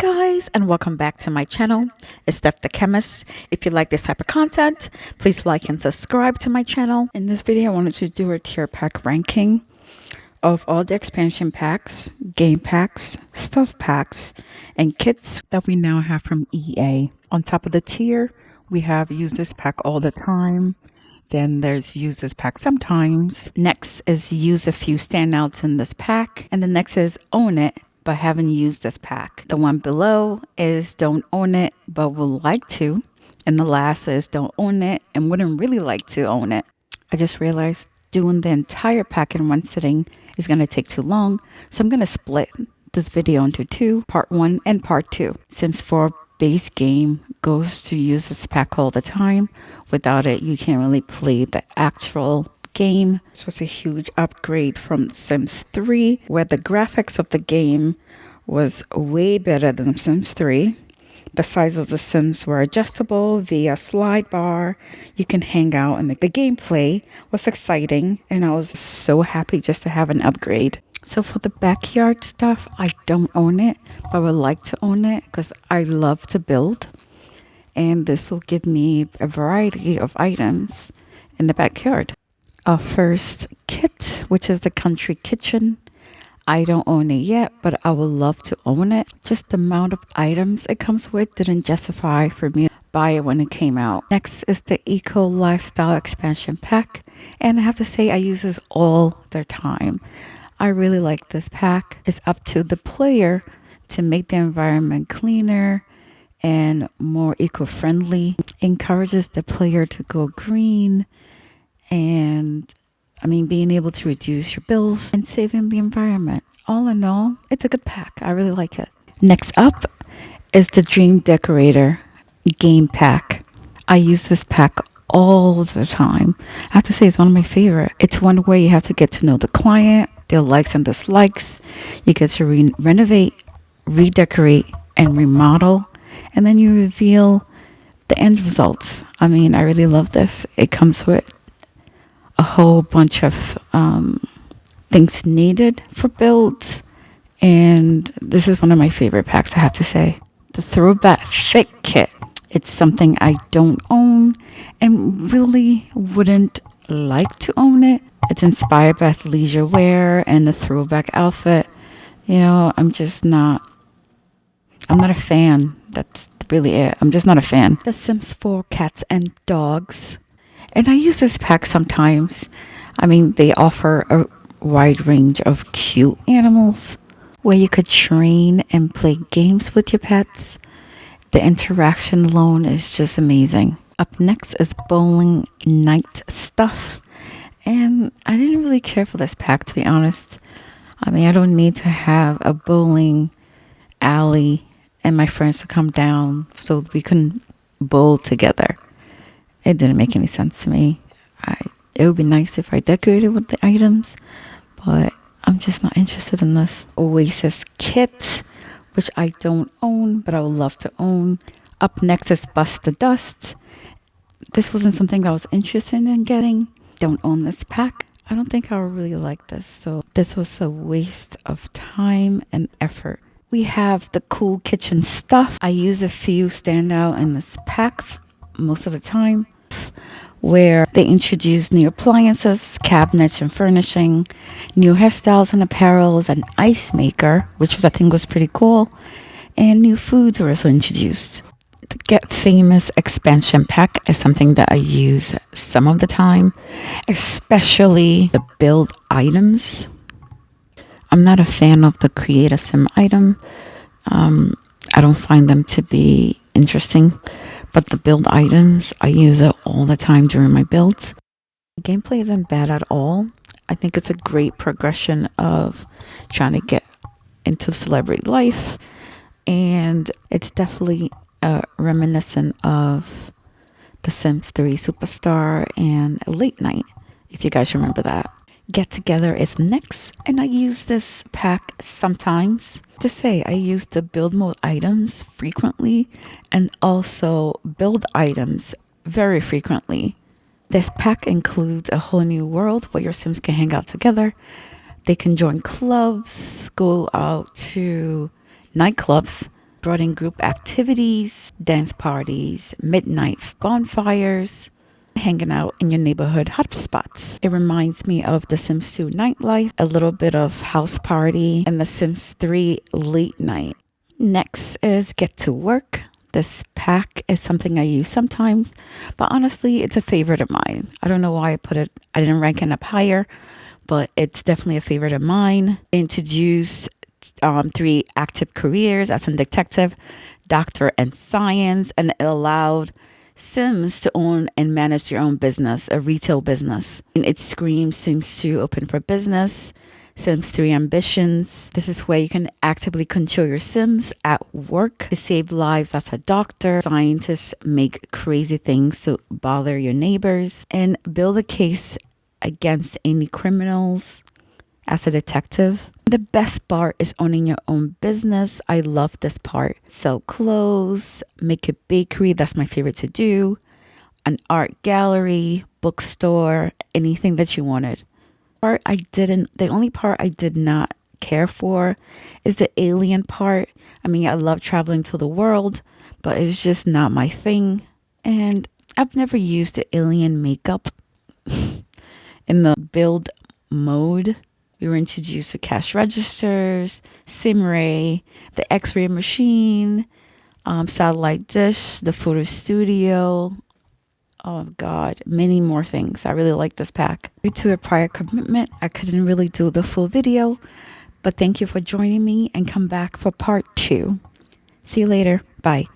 guys, and welcome back to my channel. It's Steph the Chemist. If you like this type of content, please like and subscribe to my channel. In this video, I wanted to do a tier pack ranking of all the expansion packs, game packs, stuff packs, and kits that we now have from EA. On top of the tier, we have use this pack all the time. Then there's use this pack sometimes. Next is use a few standouts in this pack. And the next is own it, but haven't used this pack. The one below is don't own it, but would like to. And the last is don't own it and wouldn't really like to own it. I just realized doing the entire pack in one sitting is going to take too long. So I'm going to split this video into two, part 1 and part 2. Sims 4 base game goes to use this pack all the time. Without it, you can't really play the actual game. This was a huge upgrade from Sims 3, where the graphics of the game was way better than Sims 3. The size of the Sims were adjustable via slide bar. You can hang out, and the gameplay was exciting, and I was so happy just to have an upgrade. So for the backyard stuff, I don't own it, but I would like to own it because I love to build, and this will give me a variety of items in the backyard. Our first kit, which is the country kitchen. I don't own it yet, but I would love to own it. Just the amount of items it comes with didn't justify for me to buy it when it came out. Next is the Eco Lifestyle Expansion Pack. And I have to say I use this all the time. I really like this pack. It's up to the player to make the environment cleaner and more eco-friendly. Encourages the player to go green. And being able to reduce your bills and saving the environment. All in all, it's a good pack. I really like it. Next up is the Dream Decorator game pack. I use this pack all the time. I have to say it's one of my favorite. It's one where you have to get to know the client, their likes and dislikes. You get to renovate, redecorate, and remodel. And then you reveal the end results. I really love this. It comes with a whole bunch of things needed for builds, and this is one of my favorite packs, I have to say. The Throwback Fit Kit. It's something I don't own and really wouldn't like to own it. It's inspired by leisure wear and the throwback outfit. I'm not a fan. That's really it. I'm just not a fan. The Sims 4 cats and dogs. And I use this pack sometimes. They offer a wide range of cute animals where you could train and play games with your pets. The interaction alone is just amazing. Up next is bowling night stuff. And I didn't really care for this pack, to be honest. I don't need to have a bowling alley and my friends to come down so we can bowl together. It didn't make any sense to me. It would be nice if I decorated with the items, but I'm just not interested in this. Oasis Kit, which I don't own, but I would love to own. Up next is Bust the Dust. This wasn't something that I was interested in getting. Don't own this pack. I don't think I would really like this, so this was a waste of time and effort. We have the cool kitchen stuff. I use a few standout in this pack most of the time, where they introduce new appliances, cabinets and furnishing, new hairstyles and apparels, an ice maker, which I think was pretty cool, and new foods were also introduced. The Get Famous expansion pack is something that I use some of the time, especially the build items. I'm not a fan of the Create a Sim item. I don't find them to be interesting. But the build items, I use it all the time during my builds. Gameplay isn't bad at all. I think it's a great progression of trying to get into celebrity life. And it's definitely reminiscent of The Sims 3 Superstar and Late Night, if you guys remember that. Get Together is next, and I use this pack sometimes. To say, I use the build mode items frequently and also build items very frequently. This pack includes a whole new world where your Sims can hang out together. They can join clubs, go out to nightclubs, Brought in group activities, dance parties, midnight bonfires, hanging out in your neighborhood hotspots. It reminds me of The Sims 2 nightlife, a little bit of house party, and The Sims 3 late night. Next is Get to Work. This pack is something I use sometimes, but honestly, it's a favorite of mine. I don't know why I didn't rank it up higher, but it's definitely a favorite of mine. Introduce 3 active careers as a detective, doctor, and science, and it allowed Sims to own and manage their own business, a retail business. And it screams Sims 2 open for business, Sims 3 ambitions. This is where you can actively control your Sims at work to save lives as a doctor. Scientists make crazy things to bother your neighbors, and build a case against any criminals as a detective. The best part is owning your own business. I love this part. Sell clothes, make a bakery, that's my favorite to do, an art gallery, bookstore, anything that you wanted. The only part I did not care for is the alien part. I mean, I love traveling to the world, but it was just not my thing. And I've never used the alien makeup in the build mode. We were introduced to cash registers, SimRay, the X-ray machine, satellite dish, the photo studio. Oh God, many more things. I really like this pack. Due to a prior commitment, I couldn't really do the full video, but thank you for joining me, and come back for part 2. See you later. Bye.